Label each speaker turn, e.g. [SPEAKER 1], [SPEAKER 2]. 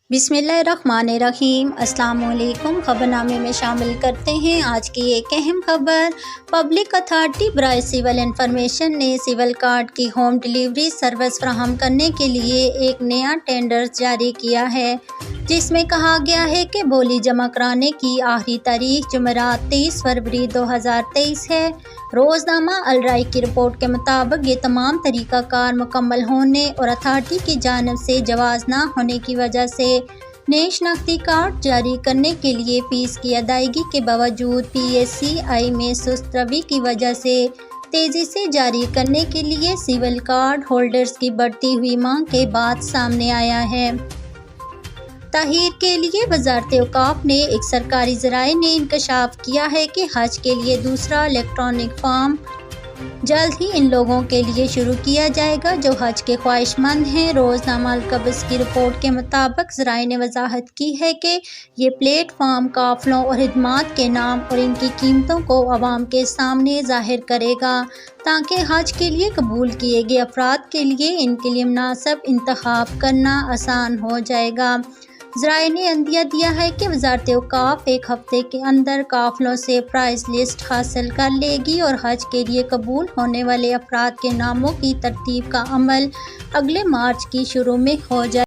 [SPEAKER 1] बिस्मिल्लाहिर्रहमानिर्रहीम। अस्सलाम वालेकुम। खबरनामे में शामिल करते हैं आज की एक अहम खबर। पब्लिक अथॉरिटी बराए सिविल इंफॉर्मेशन ने सिविल कार्ड की होम डिलीवरी सर्विस फराहम करने के लिए एक नया टेंडर जारी किया है, जिसमें कहा गया है कि बोली जमा कराने की आखिरी तारीख जुमेरात 23 फरवरी 2023 है। रोज़नामा अल राय की रिपोर्ट के मुताबिक ये तमाम तरीक़ाकार मुकम्मल होने और अथॉरिटी की जानिब से जवाज़ ना होने की वजह से नए शनाख्ती कार्ड जारी करने के लिए फीस की अदायगी के बावजूद PSCI में सुस्त रवि की वजह से तेज़ी से जारी करने के लिए सिविल कार्ड होल्डर्स की बढ़ती हुई मांग के बाद सामने आया है। ताहीर के लिए वज़ारत औक़ाफ़ ने एक सरकारी ज़राए ने इंकशाफ किया है कि हज के लिए दूसरा इलेक्ट्रॉनिक फॉर्म जल्द ही इन लोगों के लिए शुरू किया जाएगा जो हज के ख्वाहिशमंद हैं। रोज़नामा अल-कब्स की रिपोर्ट के मुताबिक ज़राए ने वजाहत की है कि ये प्लेटफॉर्म काफ़िलों और खिदमात के नाम और इनकी कीमतों को अवाम के सामने ज़ाहिर करेगा, ताकि हज के लिए कबूल किए गए अफराद के लिए इनके लिए मुनासिब इंतखाब करना आसान हो जाएगा। ज़राए ने अंदिया दिया है कि वज़ारत औक़ाफ़ एक हफ्ते के अंदर काफ़िलों से प्राइस लिस्ट हासिल कर लेगी और हज के लिए कबूल होने वाले अफराद के नामों की तरतीब का अमल अगले मार्च की शुरू में हो जाए।